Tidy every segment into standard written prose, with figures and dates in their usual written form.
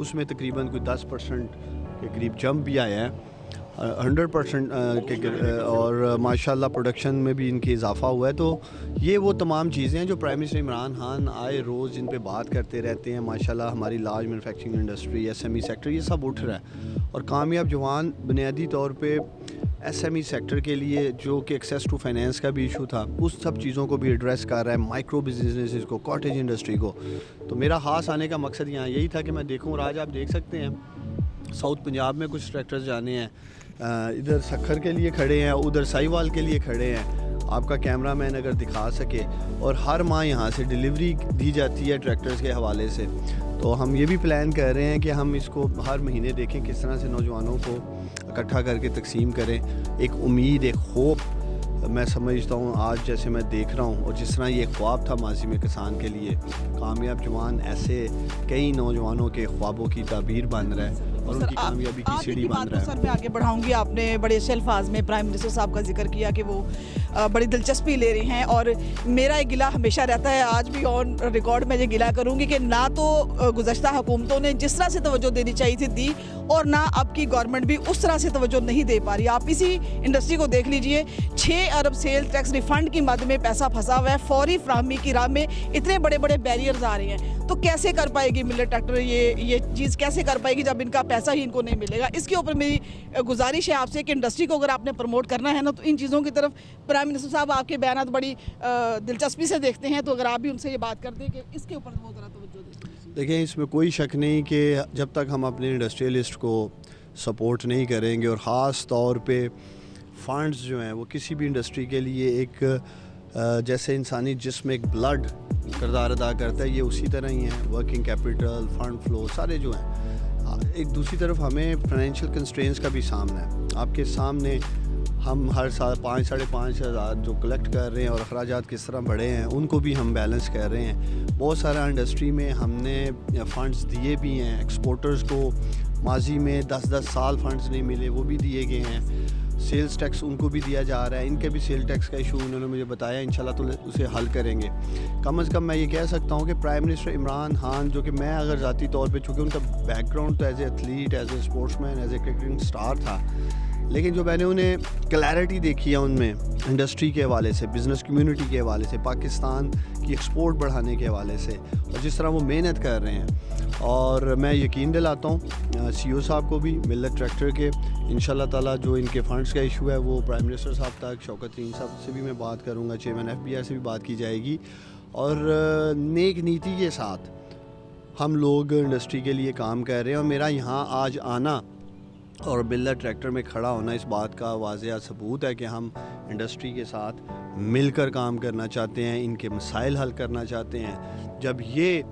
اس میں تقریباً کوئی 10% کے قریب جمپ بھی آیا ہے 100% کے اور ماشاءاللہ پروڈکشن میں بھی ان کی اضافہ ہوا ہے. تو یہ وہ تمام چیزیں ہیں جو پرائم منسٹر عمران خان آئے روز جن پہ بات کرتے رہتے ہیں. ماشاءاللہ ہماری large manufacturing industry, SME sector, یہ سب اٹھ رہا ہے. اور کامیاب جوان بنیادی طور پہ SME سیکٹر کے لیے جو کہ ایکسیس ٹو فائنینس کا بھی ایشو تھا, اس سب چیزوں کو بھی ایڈریس کر رہا ہے, مائکرو بزنسز کو, کاٹیج انڈسٹری کو. تو میرا خاص آنے کا مقصد یہاں یہی تھا کہ میں دیکھوں. اور آج آپ دیکھ سکتے ہیں ساؤتھ پنجاب میں کچھ ٹریکٹرز جانے ہیں, ادھر سکھر کے لیے کھڑے ہیں, ادھر سائیوال کے لیے کھڑے ہیں. آپ کا کیمرہ مین اگر دکھا سکے. اور ہر ماہ یہاں سے ڈیلیوری دی جاتی ہے ٹریکٹرز کے حوالے سے. تو ہم یہ بھی پلان کر رہے ہیں کہ ہم اس کو ہر مہینے دیکھیں کس طرح سے نوجوانوں کو اکٹھا کر کے تقسیم کریں. ایک امید, ایک ہوپ میں سمجھتا ہوں آج جیسے میں دیکھ رہا ہوں, اور جس طرح یہ خواب تھا ماضی میں کسان کے لیے, کامیاب جوان ایسے کئی نوجوانوں کے خوابوں کی تعبیر بن رہا ہے اور ان کی کامیابی کی سیڑھی بن رہا ہے. سر میں آگے بڑھاؤں گی. آپ نے بڑے اچھے الفاظ میں پرائم منسٹر صاحب کا ذکر کیا کہ وہ بڑی دلچسپی لے رہے ہیں, اور میرا ایک گلہ ہمیشہ رہتا ہے, آج بھی آن ریکارڈ میں یہ گلہ کروں گی کہ نہ تو گزشتہ حکومتوں نے جس طرح سے توجہ دینی چاہیے تھی دی, اور نہ اب کی گورنمنٹ بھی اس طرح سے توجہ نہیں دے پا رہی. آپ اسی انڈسٹری کو دیکھ لیجئے, 6 ارب سیل ٹیکس ریفنڈ کی مد میں پیسہ پھنسا ہوا ہے, فوری فراہمی کی راہ میں اتنے بڑے بڑے بیریئرز آ رہے ہیں. تو کیسے کر پائے گی ملٹ ٹریکٹر یہ چیز کیسے کر پائے گی جب ان کا پیسہ ہی ان کو نہیں ملے گا؟ اس کے اوپر میری گزارش ہے آپ سے کہ انڈسٹری کو اگر آپ نے پروموٹ کرنا ہے نا, تو ان چیزوں کی طرف پرائم منسٹر صاحب آپ کے بیانات بڑی دلچسپی سے دیکھتے ہیں, تو اگر آپ بھی ان سے یہ بات کر دیں کہ اس کے اوپر وہ ذرا توجہ دیں. دیکھیں, اس میں کوئی شک نہیں کہ جب تک ہم اپنے انڈسٹریلسٹ کو سپورٹ نہیں کریں گے, اور خاص طور پہ فنڈز جو ہیں وہ کسی بھی انڈسٹری کے لیے ایک جیسے انسانی جسم ایک بلڈ کردار ادا کرتا ہے, یہ اسی طرح ہی ہیں. ورکنگ کیپٹل, فنڈ فلو سارے جو ہیں. ایک دوسری طرف ہمیں فائنینشیل کنسٹرینس کا بھی سامنا ہے. آپ کے سامنے ہم ہر سال 5-5.5 ہزار جو کلیکٹ کر رہے ہیں, اور اخراجات کس طرح بڑھے ہیں ان کو بھی ہم بیلنس کر رہے ہیں. بہت سارا انڈسٹری میں ہم نے فنڈز دیے بھی ہیں. ایکسپورٹرز کو ماضی میں 10 سال فنڈز نہیں ملے, وہ بھی دیے گئے ہیں. سیلز ٹیکس ان کو بھی دیا جا رہا ہے. ان کے بھی سیل ٹیکس کا ایشو انہوں نے مجھے بتایا, انشاءاللہ تو اسے حل کریں گے. کم از کم میں یہ کہہ سکتا ہوں کہ پرائم منسٹر عمران خان, جو کہ میں اگر ذاتی طور پہ, چونکہ ان کا بیک گراؤنڈ تو as a athlete, as a sportsman, as a cricketing star تھا, لیکن جو میں نے انہیں کلیئرٹی دیکھی ہے ان میں انڈسٹری کے حوالے سے, بزنس کمیونٹی کے حوالے سے, پاکستان کی ایکسپورٹ بڑھانے کے حوالے سے, اور جس طرح وہ محنت کر رہے ہیں, اور میں یقین دلاتا ہوں CEO صاحب کو بھی, ملت ٹریکٹر کے, انشاءاللہ تعالیٰ جو ان کے فنڈز کا ایشو ہے وہ پرائم منسٹر صاحب تک, شوکت ترین صاحب سے بھی میں بات کروں گا, چیئرمین FBI سے بھی بات کی جائے گی, اور نیک نیتی کے ساتھ ہم لوگ انڈسٹری کے لیے کام کر رہے ہیں. اور میرا یہاں آج آنا اور ملت ٹریکٹر میں کھڑا ہونا اس بات کا واضح ثبوت ہے کہ ہم انڈسٹری کے ساتھ مل کر کام کرنا چاہتے ہیں, ان کے مسائل حل کرنا چاہتے ہیں. جب یہ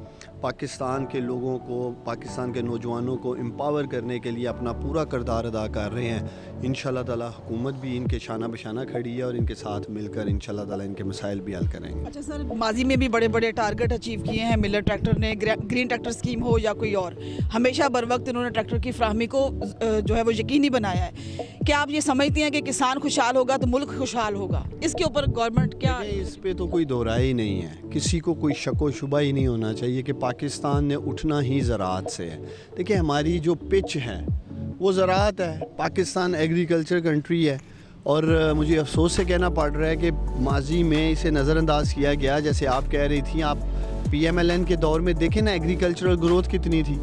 پاکستان کے لوگوں کو, پاکستان کے نوجوانوں کو امپاور کرنے کے لیے اپنا پورا کردار ادا کر رہے ہیں, انشاءاللہ تعالیٰ حکومت بھی ان کے شانہ بشانہ کھڑی ہے, اور ان کے ساتھ مل کر انشاءاللہ تعالیٰ ان کے مسائل بھی حل کریں گے. اچھا سر, ماضی میں بھی بڑے بڑے ٹارگٹ اچیو کیے ہیں ملٹ ٹریکٹر نے, گرین ٹریکٹر اسکیم ہو یا کوئی اور, ہمیشہ بر وقت انہوں نے ٹریکٹر کی فراہمی کو جو ہے وہ یقینی بنایا ہے. کیا آپ یہ سمجھتے ہیں کہ کسان خوشحال ہوگا تو ملک خوشحال ہوگا؟ اس کے اوپر گورنمنٹ کیا, اس پہ تو کوئی دو رائے ہی نہیں ہے, کسی کو کوئی شک و شبہ ہی نہیں ہونا چاہیے کہ پاکستان نے اٹھنا ہی زراعت سے ہے. دیکھیں, ہماری جو پچ ہے وہ زراعت ہے. پاکستان ایگریکلچر کنٹری ہے, اور مجھے افسوس سے کہنا پڑ رہا ہے کہ ماضی میں اسے نظر انداز کیا گیا. جیسے آپ کہہ رہی تھیں, آپ PMLN کے دور میں دیکھیں نا, ایگریکلچرل گروتھ کتنی تھی.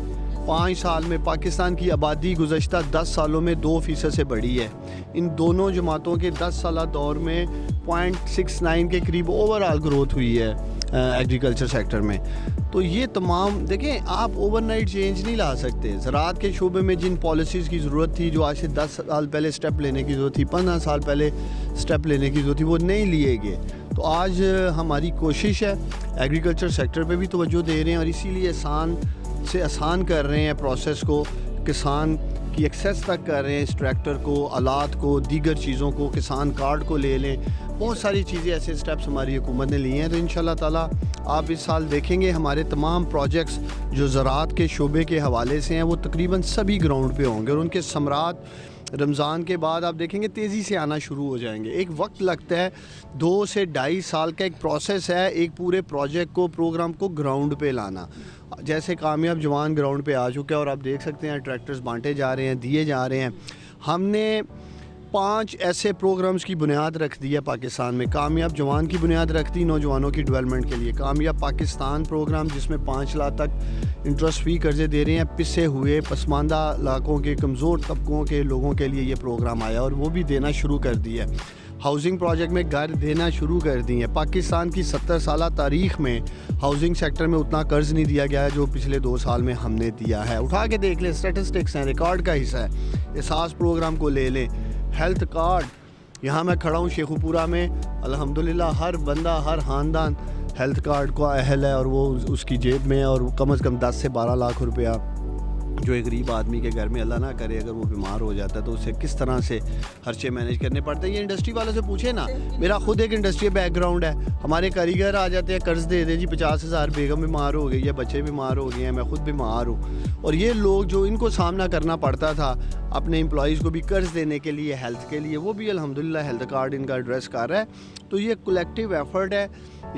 5 سال میں پاکستان کی آبادی گزشتہ 10 سالوں میں 2% سے بڑھی ہے. ان دونوں جماعتوں کے 10 سالہ دور میں 0.69 کے قریب اوور آل گروتھ ہوئی ہے ایگریکلچر سیکٹر میں. تو یہ تمام دیکھیں, آپ اوور نائٹ چینج نہیں لا سکتے. زراعت کے شعبے میں جن پالیسیز کی ضرورت تھی, جو آج سے 10 سال پہلے سٹیپ لینے کی ضرورت تھی, 15 سال پہلے سٹیپ لینے کی ضرورت تھی, وہ نہیں لیے گئے. تو آج ہماری کوشش ہے, ایگریکلچر سیکٹر پہ بھی توجہ دے رہے ہیں, اور اسی لیے آسان کر رہے ہیں پروسیس کو, کسان کی ایکسیس تک کر رہے ہیں اس ٹریکٹر کو, آلات کو, دیگر چیزوں کو, کسان کارڈ کو لے لیں. بہت ساری چیزیں ایسے سٹیپس ہماری حکومت نے لیے ہیں. تو انشاءاللہ تعالیٰ آپ اس سال دیکھیں گے ہمارے تمام پروجیکٹس جو زراعت کے شعبے کے حوالے سے ہیں وہ تقریباً سبھی گراؤنڈ پہ ہوں گے, اور ان کے ثمرات رمضان کے بعد آپ دیکھیں گے تیزی سے آنا شروع ہو جائیں گے. ایک وقت لگتا ہے, 2 سے 2.5 سال کا ایک پروسیس ہے ایک پورے پروجیکٹ کو, پروگرام کو گراؤنڈ پہ لانا. جیسے کامیاب جوان گراؤنڈ پہ آ چکے ہیں اور آپ دیکھ سکتے ہیں ٹریکٹرز بانٹے جا رہے ہیں, دیے جا رہے ہیں. ہم نے 5 ایسے پروگرامز کی بنیاد رکھ دی ہے پاکستان میں. کامیاب جوان کی بنیاد رکھ دی نوجوانوں کی ڈیولپمنٹ کے لیے. کامیاب پاکستان پروگرام جس میں 5 لاکھ تک انٹرسٹ فری قرضے دے رہے ہیں پسے ہوئے پسماندہ علاقوں کے کمزور طبقوں کے لوگوں کے لیے یہ پروگرام آیا اور وہ بھی دینا شروع کر دیا. ہاؤسنگ پروجیکٹ میں گھر دینا شروع کر دی ہیں. پاکستان کی 70 سالہ تاریخ میں ہاؤسنگ سیکٹر میں اتنا قرض نہیں دیا گیا ہے جو پچھلے 2 سال میں ہم نے دیا ہے. اٹھا کے دیکھ لیں, اسٹیٹسٹکس ہیں, ریکارڈ کا حصہ ہے. احساس پروگرام کو لے لیں, ہیلتھ کارڈ. یہاں میں کھڑا ہوں شیخو پورہ میں, الحمدللہ ہر بندہ ہر خاندان ہیلتھ کارڈ کو اہل ہے اور وہ اس کی جیب میں, اور کم از کم 10 سے 12 لاکھ روپیہ جو ایک غریب آدمی کے گھر میں اللہ نہ کرے اگر وہ بیمار ہو جاتا ہے تو اسے کس طرح سے خرچے مینیج کرنے پڑتے ہیں. یہ انڈسٹری والوں سے پوچھے نا, میرا خود ایک انڈسٹری بیک گراؤنڈ ہے. ہمارے کاریگر آ جاتے ہیں قرض دے دیں جی 50,000, بیگم بیمار ہو گئی ہے, بچے بیمار ہو گئے ہیں, میں خود بیمار ہوں. اور یہ لوگ جو ان کو سامنا کرنا پڑتا تھا اپنے امپلائیز کو بھی قرض دینے کے لیے ہیلتھ کے لیے, وہ بھی الحمدللہ ہیلتھ کارڈ ان کا ایڈریس کر رہا ہے. تو یہ کولیکٹیو ایفرٹ ہے.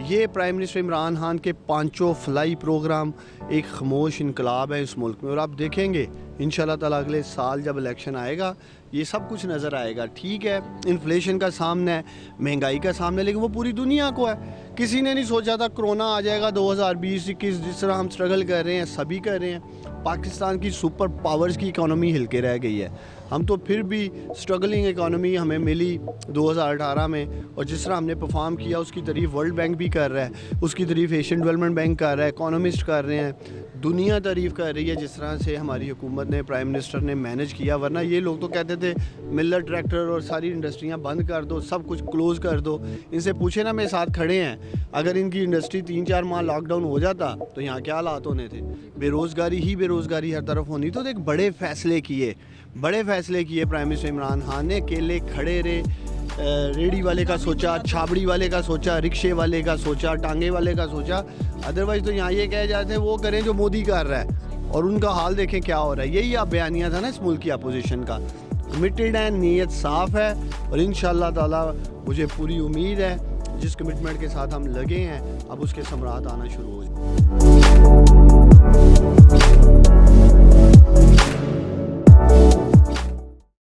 یہ پرائم منسٹر عمران خان کے 5 فلائی پروگرام ایک خاموش انقلاب ہے اس ملک میں. اور آپ دیکھیں گے انشاءاللہ تعالیٰ اگلے سال جب الیکشن آئے گا یہ سب کچھ نظر آئے گا. ٹھیک ہے انفلیشن کا سامنا ہے, مہنگائی کا سامنا ہے, لیکن وہ پوری دنیا کو ہے. کسی نے نہیں سوچا تھا کرونا آ جائے گا 2020-21. جس طرح ہم سٹرگل کر رہے ہیں سبھی کر رہے ہیں. پاکستان کی سپر پاورز کی اکانومی ہل کے رہ گئی ہے. ہم تو پھر بھی سٹرگلنگ اکانومی ہمیں ملی 2018 میں, اور جس طرح ہم نے پرفارم کیا اس کی تعریف ورلڈ بینک بھی کر رہا ہے, اس کی تعریف ایشین ڈیولپمنٹ بینک کر رہا ہے, اکانومسٹ کر رہے ہیں, دنیا تعریف کر رہی ہے جس طرح سے ہماری حکومت نے, پرائم منسٹر نے مینیج کیا. ورنہ یہ لوگ تو کہتے تھے ملر ٹریکٹر اور ساری انڈسٹریاں بند کر دو, سب کچھ کلوز کر دو. ان سے پوچھے نا, میرے ساتھ کھڑے ہیں, اگر ان کی انڈسٹری 3-4 ماہ لاک ڈاؤن ہو جاتا تو یہاں کیا حالات ہونے تھے. بے روزگاری ہر طرف ہونی. تو ایک بڑے فیصلے کیے پرائم منسٹر عمران خان نے. کیلے کھڑے رہے, ریڑھی والے کا سوچا, چھابڑی والے کا سوچا, رکشے والے کا سوچا, ٹانگے والے کا سوچا. ادروائز تو یہاں یہ کہے جاتے ہیں وہ کریں جو مودی کر رہا ہے, اور ان کا حال دیکھیں کیا ہو رہا ہے. یہی آپ بیانیہ تھا نا اس ملک کی اپوزیشن کا. کمیٹڈ ہے, نیت صاف ہے, اور انشاءاللہ تعالیٰ مجھے پوری امید ہے جس کمٹمنٹ کے ساتھ ہم لگے ہیں اب اس کے ثمرات آنا شروع ہو جائیں.